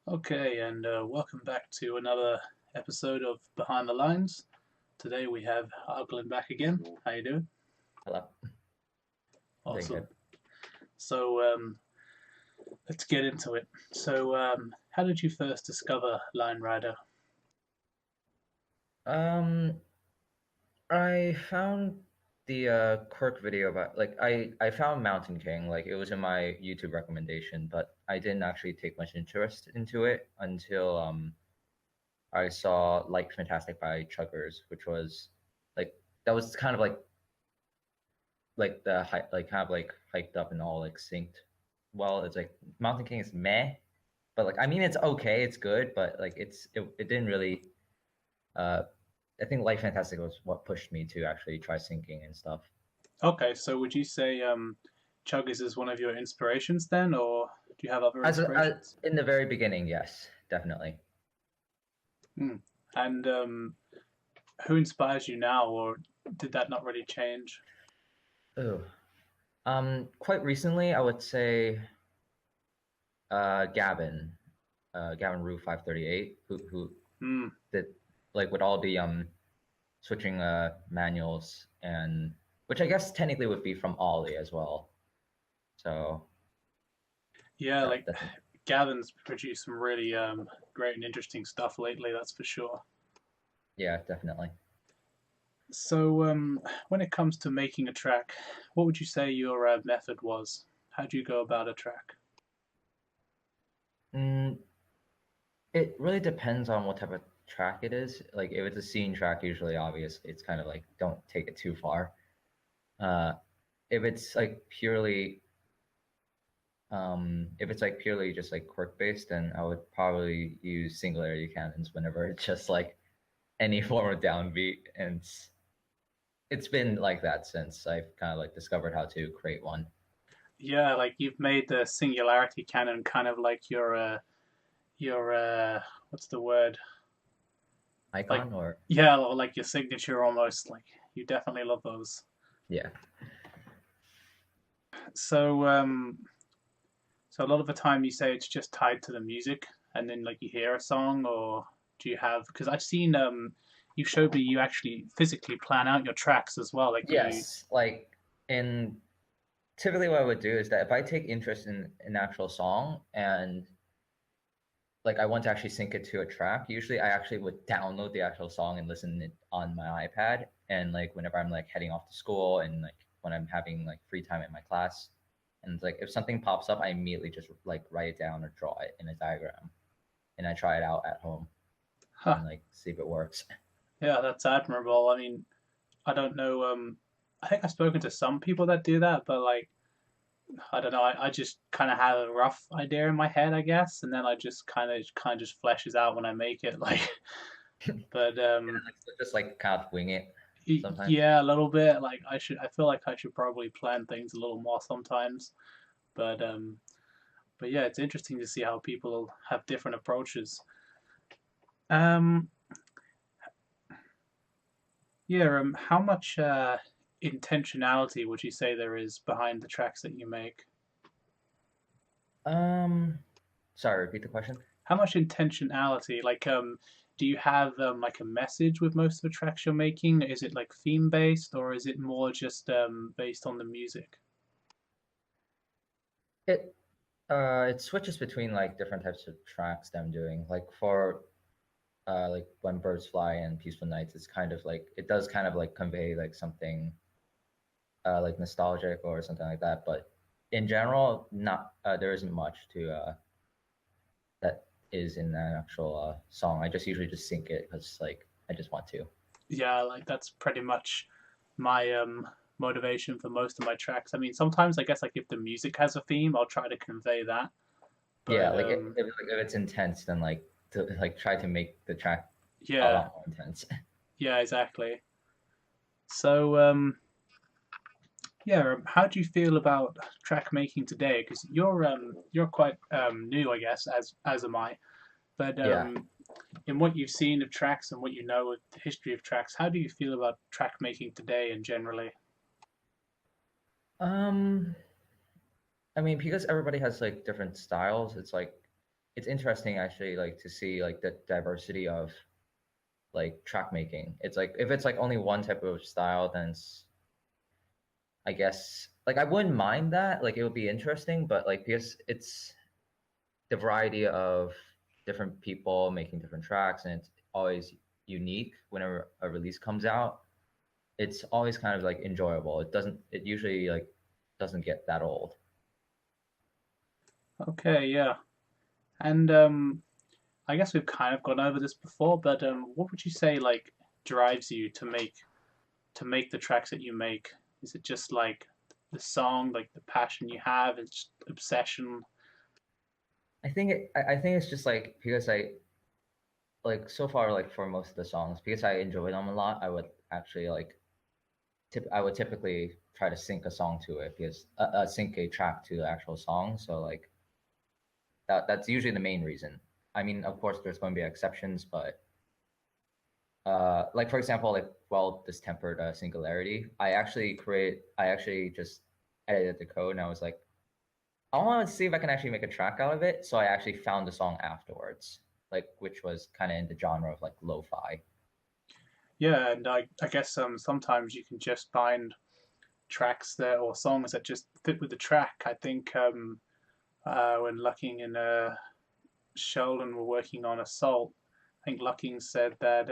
Okay, and welcome back to another episode of Behind the Lines. Today we have Arglin back again. How you doing? Hello. Doing Awesome. good. So let's get into it. How did you first discover Line Rider? Um, I found the quirk video about I found Mountain King, like it was in my YouTube recommendation, but I didn't actually take much interest into it until I saw Light Fantastic by Chuggers, which was like that was kind of like the like kind of like hyped up and all like synced. Well, it's like Mountain King is meh, but like I mean it's okay, it's good, but like it didn't really uh I think Light Fantastic was what pushed me to actually try syncing and stuff. Okay, so would you say Chuggers is one of your inspirations then, or do you have other inspirations? In the very beginning, yes, definitely. Hmm. And who inspires you now, or did that not really change? Ooh. Quite recently, I would say Gavin, Gavin Rue 538, who Hmm. did like with all the switching manuals and which I guess technically would be from Ollie as well. So Yeah, like that's Gavin's produced some really great and interesting stuff lately. That's for sure. yeah, definitely. So, when it comes to making a track, what would you say your method was? How do you go about a track? Mm, it really depends on what type of track it is. Like if it's a scene track, usually obviously it's kind of like don't take it too far. Uh, if it's like purely if it's like purely just like quirk based, then I would probably use singularity cannons whenever it's just like any form of downbeat, and it's been like that since I've kind of like discovered how to create one Yeah, like you've made the singularity cannon kind of like your what's the word? Like icon or yeah, or like your signature almost. Like you definitely love those. yeah. So so a lot of the time you say it's just tied to the music, and then like you hear a song, or do you have? Because I've seen you showed me you actually physically plan out your tracks as well. Like you, Yes, like in typically what I would do is that if I take interest in an actual song and like I want to actually sync it to a track, usually I actually would download the actual song and listen it on my iPad. And like whenever I'm like heading off to school and like when I'm having like free time in my class, and like if something pops up, I immediately just like write it down or draw it in a diagram, and I try it out at home huh? and like see if it works. Yeah, that's admirable. I mean, I don't know. I think I've spoken to some people that do that, but like I don't know. I just kind of have a rough idea in my head, I guess, and then I just kind of just fleshes out when I make it. Like, but Like, so just like kind of wing it sometimes. yeah, a little bit. Like I should. I feel like I should probably plan things a little more sometimes. But um, but yeah, it's interesting to see how people have different approaches. Um, yeah. How much intentionality would you say there is behind the tracks that you make? Um, Sorry, repeat the question. How much intentionality? Like, do you have like a message with most of the tracks you're making? Is it like theme based, or is it more just based on the music? It switches between like different types of tracks that I'm doing. Like for like when birds fly and peaceful nights, it's kind of like it does kind of like convey like something like nostalgic or something like that. But in general, not there isn't much to that is in an actual song. I just usually just sync it because like I just want to. Yeah, like that's pretty much my motivation for most of my tracks. I mean, sometimes I guess like if the music has a theme, I'll try to convey that. Yeah, But if it's intense, then like to like try to make the track a yeah, lot more intense. yeah, exactly. So yeah, how do you feel about track making today? Because you're quite new, I guess, as am I. But Yeah. in what you've seen of tracks and what you know of the history of tracks, how do you feel about track making today and generally? Um, I mean, because everybody has like different styles, it's like it's interesting actually, like to see like the diversity of like track making. It's like if it's like only one type of style, then I guess like I wouldn't mind that. Like it would be interesting, but like because it's the variety of different people making different tracks and it's always unique whenever a release comes out, it's always kind of like enjoyable. It usually like doesn't get that old. Okay, yeah. And I guess we've kind of gone over this before, but what would you say like drives you to make the tracks that you make? Is it just like the song, like the passion you have? It's just obsession. I think it's just like because I like so far like for most of the songs because I enjoy them a lot, I would actually like I would typically try to sync a song to it because sync a track to the actual song. So like that's usually the main reason. I mean, of course, there's going to be exceptions, but like for example, like well distempered singularity, I actually just edited the code and I was like, I want to see if I can actually make a track out of it. So I actually found the song afterwards, like which was kind of in the genre of like lo-fi. Yeah, and I guess sometimes you can just find tracks that or songs that just fit with the track. I think when Lucking and Sheldon were working on Assault, I think Lucking said that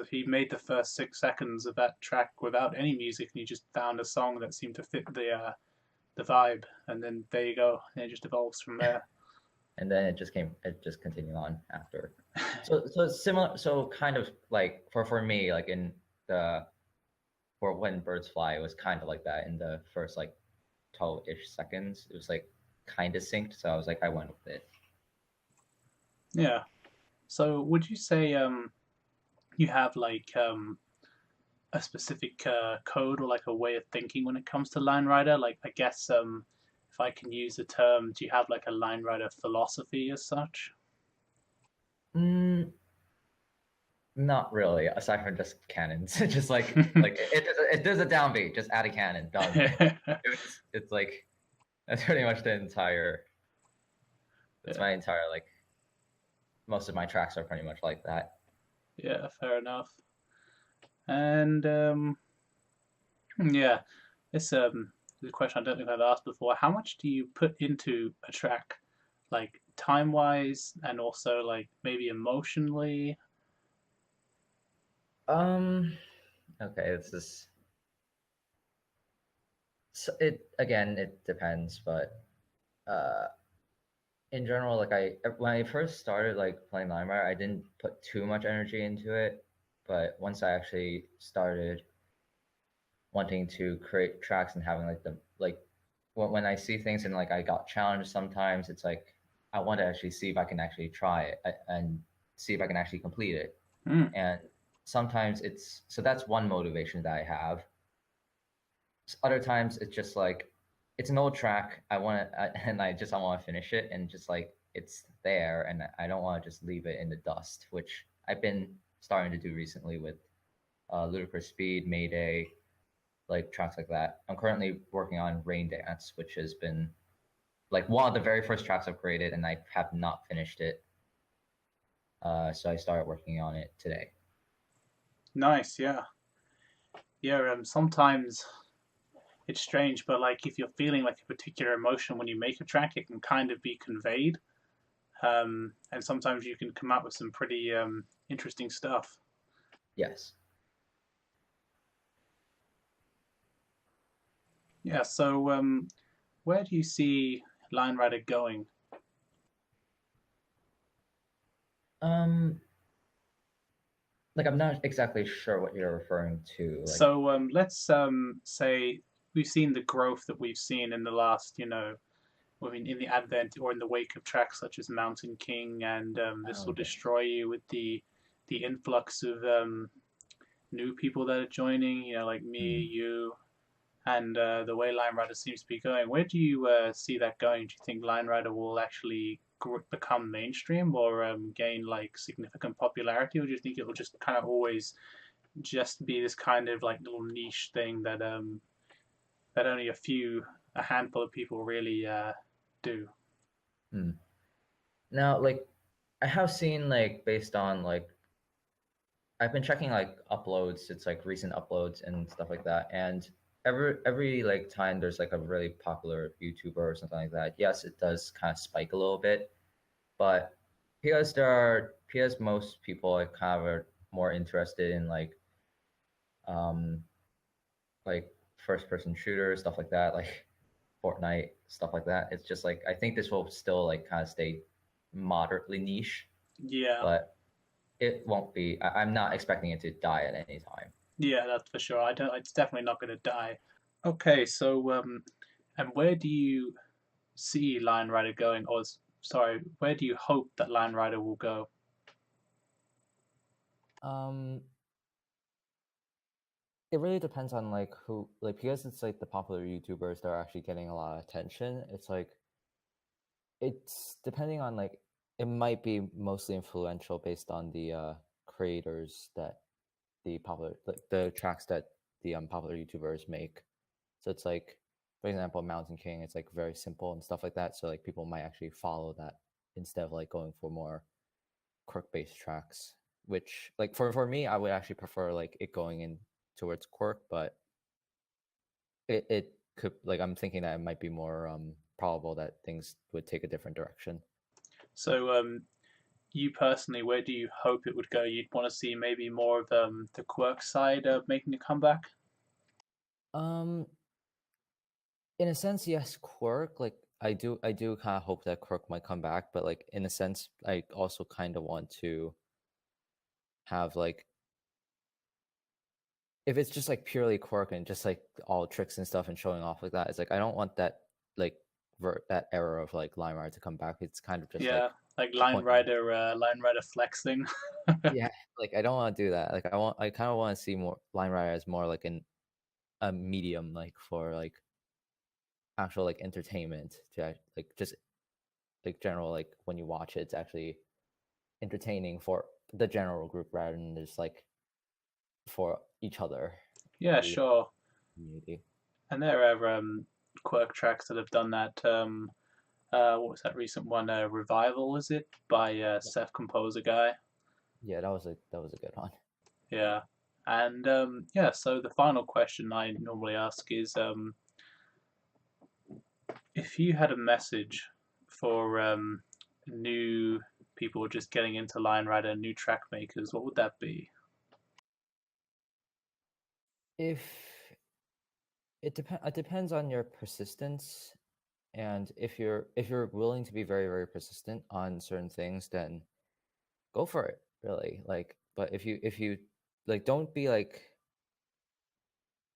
he made the first 6 seconds of that track without any music, and he just found a song that seemed to fit the vibe, and then there you go, and it just evolves from there. And then it just continued on after. So it's similar, so kind of like for me, like in the for when birds fly, it was kind of like that in the first like 12-ish seconds. It was like kind of synced, so I was like, I went with it. Yeah. So would you say you have like a specific code or like a way of thinking when it comes to line rider? Like I guess if I can use the term, do you have like a line rider philosophy as such? Mm, not really, aside from just cannons. Just like it there's a downbeat, just add a cannon, done. It's like that's pretty much the entire. That's Yeah, my entire like most of my tracks are pretty much like that. yeah, fair enough. And yeah, it's a question I don't think I've asked before. How much do you put into a track, like time wise, and also like maybe emotionally? Um, okay, this is so it again. It depends, but uh, in general, like I when I first started like playing Limewire, I didn't put too much energy into it. But once I actually started wanting to create tracks and having like the like when I see things and like I got challenged sometimes, it's like I want to actually see if I can actually try it and see if I can actually complete it. Mm, And sometimes it's so that's one motivation that I have. Other times it's just like it's an old track. I want to, and I want to finish it, and just like it's there, and I don't want to just leave it in the dust, which I've been starting to do recently with Ludicrous Speed, Mayday, like tracks like that. I'm currently working on Rain Dance, which has been like one of the very first tracks I've created, and I have not finished it. So I started working on it today. nice, yeah, yeah. Sometimes it's strange, but like if you're feeling like a particular emotion when you make a track, it can kind of be conveyed. And sometimes you can come up with some pretty interesting stuff. Yes. Yeah. So, where do you see Line Rider going? Um, like I'm not exactly sure what you're referring to. Like, So, let's say we've seen the growth that we've seen in the last, I mean, in the advent or in the wake of tracks such as Mountain King and This oh, Will okay. Destroy You, with the influx of new people that are joining, like me, Hmm. you, and the way Line Rider seems to be going. Where do you see that going? Do you think Line Rider will actually become mainstream or gain like significant popularity, or do you think it will just kind of always just be this kind of like little niche thing that only a handful of people really do? Hmm. Now, like, I have seen like based on like I've been checking like uploads. It's like recent uploads and stuff like that. And every like time there's like a really popular YouTuber or something like that. Yes, it does kind of spike a little bit, but because most people like kind of are more interested in um like first person shooters stuff like that, like Fortnite stuff like that. It's just like I think this will still like kind of stay moderately niche, Yeah, but it won't be. I'm not expecting it to die at any time. yeah, that's for sure. I don't. It's definitely not going to die. Okay, so and where do you see Lion Rider going, or sorry, where do you hope that Lion Rider will go? Um, it really depends on like who, like, because it's like the popular YouTubers that are actually getting a lot of attention. It's like it's depending on like it might be mostly influential based on the creators that the popular like the tracks that the popular YouTubers make. So it's like, for example, Mountain King. It's like very simple and stuff like that. So like people might actually follow that instead of like going for more quirk based tracks. Which like for me, I would actually prefer like it going in towards quirk, but it could like I'm thinking that it might be more probable that things would take a different direction. So you personally, where do you hope it would go? You'd want to see maybe more of the quirk side making a comeback. Um, in a sense, yes, quirk. Like I do kind of hope that quirk might come back, but like in a sense, I also kind of want to have like if it's just like purely quirk and just like all tricks and stuff and showing off like that, it's like I don't want that like that era of like Limewire to come back. It's kind of just Yeah, like like pointless. Line Rider flexing. Yeah, like I don't want to do that. Like I kind of want to see more Line Rider as more like a medium like for like actual like entertainment to like just like general like when you watch it, it's actually entertaining for the general group rather than just like for each other, Yeah, the sure. community. And there are quirk tracks that have done that. What was that recent one? Revival, is it by Seth Composer guy? Yeah, that was a good one. Yeah. And yeah, so the final question I normally ask is if you had a message for new people just getting into Lion Rider, new track makers, what would that be? If it depends on your persistence, and if you're willing to be very persistent on certain things, then go for it, really. Like, but if you like don't be like,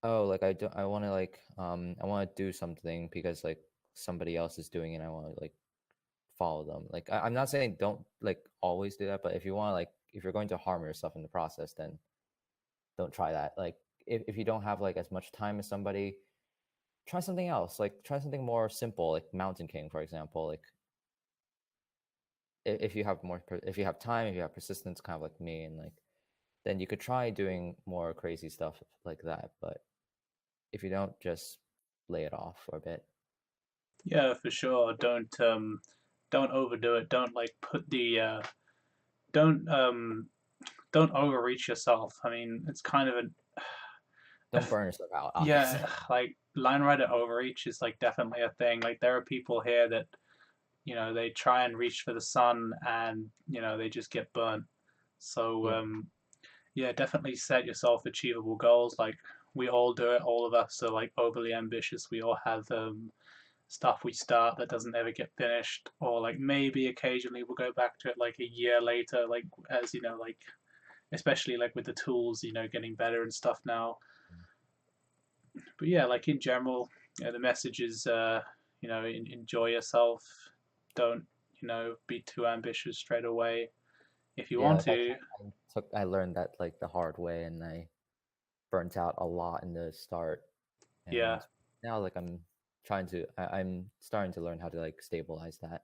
oh, like I don't I want to like I want to do something because like somebody else is doing it, and I want to like follow them. Like I'm not saying don't like always do that, but if you want to like if you're going to harm yourself in the process, then don't try that. Like if you don't have like as much time as somebody, try something else. Like try something more simple, like Mountain King, for example. Like if you have if you have time, if you have persistence, kind of like me, and like then you could try doing more crazy stuff like that. But if you don't, just lay it off for a bit. Yeah, for sure. Don't overdo it. Don't like put the don't don't overreach yourself. I mean, it's kind of Don't burn yourself out, yeah, obviously. like line rider overreach is like definitely a thing. Like there are people here that they try and reach for the sun and they just get burnt. So Yeah, yeah, definitely set yourself achievable goals. Like we all do it. All of us are like overly ambitious. We all have stuff we start that doesn't ever get finished, or like maybe occasionally we'll go back to it like a year later, like as like especially like with the tools getting better and stuff now. But yeah, like in general, the message is enjoy yourself. Don't be too ambitious straight away. If you yeah. want Like to, I learned that like the hard way, and I burnt out a lot in the start, yeah, and now like I'm starting to learn how to like stabilize that.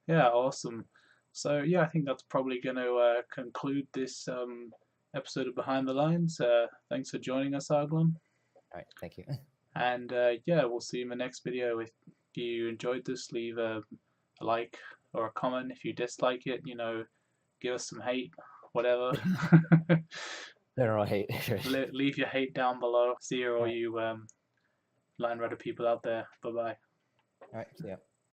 yeah, awesome. So yeah, I think that's probably going to conclude this episode of Behind the Lines. Thanks for joining us, Arglin. All right, thank you. And yeah, we'll see you in the next video. If you enjoyed this, leave a like, or a comment. If you dislike it, give us some hate, whatever. General hate. Leave your hate down below. See you, All all right. you Line Rider people out there. Bye bye. All right. See ya.